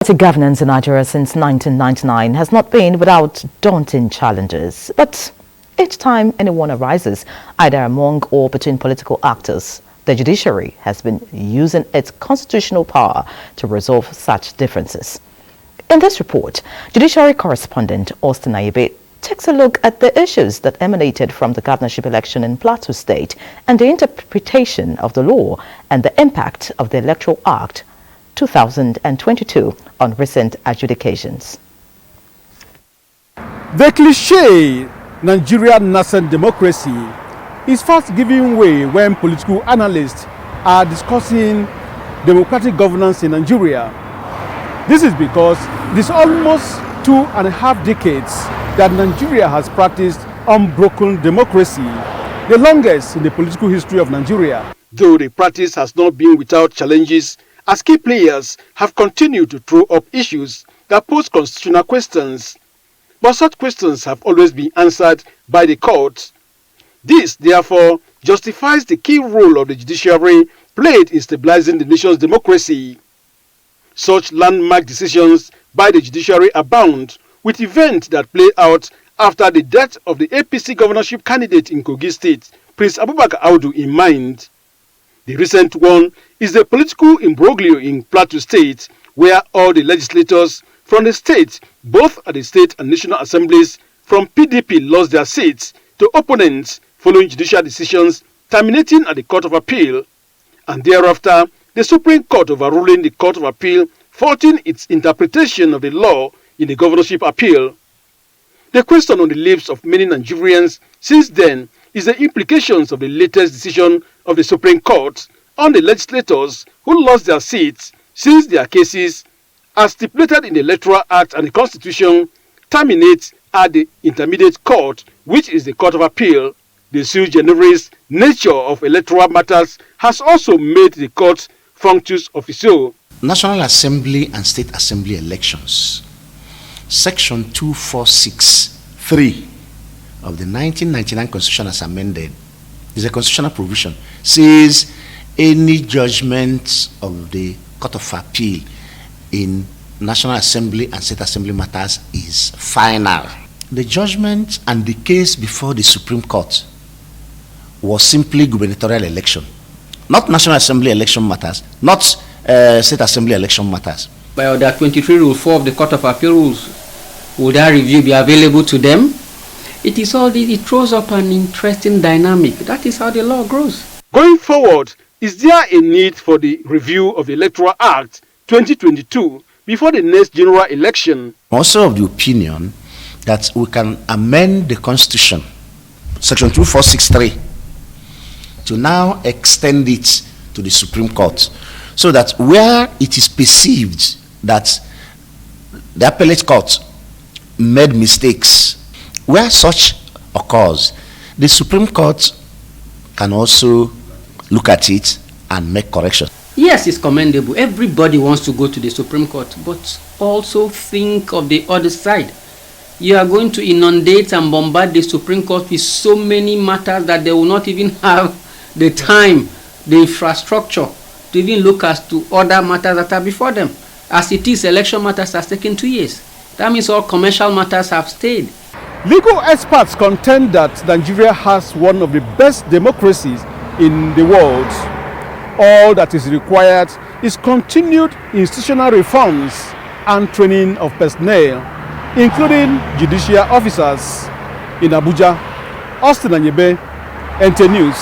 Party governance in Nigeria since 1999 has not been without daunting challenges. But each time anyone arises, either among or between political actors, the judiciary has been using its constitutional power to resolve such differences. In this report, judiciary correspondent Austin Ayebe takes a look at the issues that emanated from the governorship election in Plateau State and the interpretation of the law and the impact of the Electoral Act 2022 on recent adjudications. The cliché Nigerian nascent democracy is fast giving way when political analysts are discussing democratic governance in Nigeria. This is because it is almost 2.5 decades that Nigeria has practiced unbroken democracy, the longest in the political history of Nigeria. Though the practice has not been without challenges, as key players have continued to throw up issues that pose constitutional questions. But such questions have always been answered by the courts. This, therefore, justifies the key role of the judiciary played in stabilizing the nation's democracy. Such landmark decisions by the judiciary abound, with events that play out after the death of the APC governorship candidate in Kogi State, Prince Abubakar in mind. The recent one is the political imbroglio in Plateau State, where all the legislators from the state, both at the state and national assemblies, from PDP lost their seats to opponents following judicial decisions terminating at the Court of Appeal, and thereafter the Supreme Court overruling the Court of Appeal, faulting its interpretation of the law in the governorship appeal. The question on the lips of many Nigerians since then is the implications of the latest decision of the Supreme Court on the legislators who lost their seats since their cases, as stipulated in the Electoral Act and the Constitution, terminate at the Intermediate Court, which is the Court of Appeal. The sui generis nature of electoral matters has also made the court functus officio. National Assembly and State Assembly elections, Section 246(3) of the 1999 Constitution as amended, is a constitutional provision, says any judgment of the Court of Appeal in National Assembly and State Assembly matters is final. The judgment and the case before the Supreme Court was simply gubernatorial election, not National Assembly election matters, not State Assembly election matters. By Order 23 Rule 4 of the Court of Appeal rules, would that review be available to them? It is all this, it throws up an interesting dynamic. That is how the law grows. Going forward, is there a need for the review of the Electoral Act 2022 before the next general election? I'm also of the opinion that we can amend the Constitution, Section 2463, to now extend it to the Supreme Court, so that where it is perceived that the appellate court made mistakes, where such occurs, the Supreme Court can also look at it and make corrections. Yes, it's commendable. Everybody wants to go to the Supreme Court, but also think of the other side. You are going to inundate and bombard the Supreme Court with so many matters that they will not even have the time, the infrastructure to even look as to other matters that are before them. As it is, election matters has taken 2 years. That means all commercial matters have stayed. Legal experts contend that Nigeria has one of the best democracies in the world. All that is required is continued institutional reforms and training of personnel, including judicial officers. In Abuja, Austin Ayebe, NTA News.